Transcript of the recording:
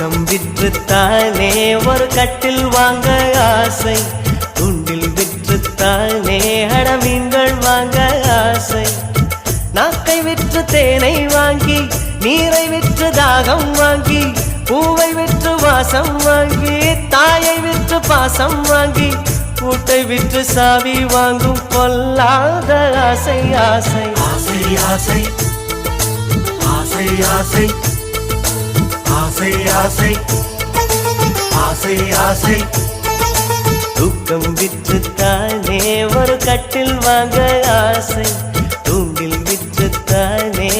தூக்கம் விற்றுத்தானே ஒரு கட்டில் வாங்க ஆசை, துண்டில் விற்றுத்தானே அடமீன்கள் வாங்க ஆசை. நாக்கை விற்று தேனை வாங்கி, நீரை விற்று தாகம் வாங்கி, பூவை விற்று வாசம் வாங்கி, தாயை விற்று பாசம் வாங்கி, பூட்டை விற்று சாவி வாங்கும் பொல்லாத ஆசை ஆசை ஆசை ஆசை ஆசை ஆசை ஆசை ஆசை ஆசை ஆசை. தூக்கம் விற்றுத்தானே ஒரு கட்டில் வாங்க ஆசை, தூங்கில் விற்றுத்தானே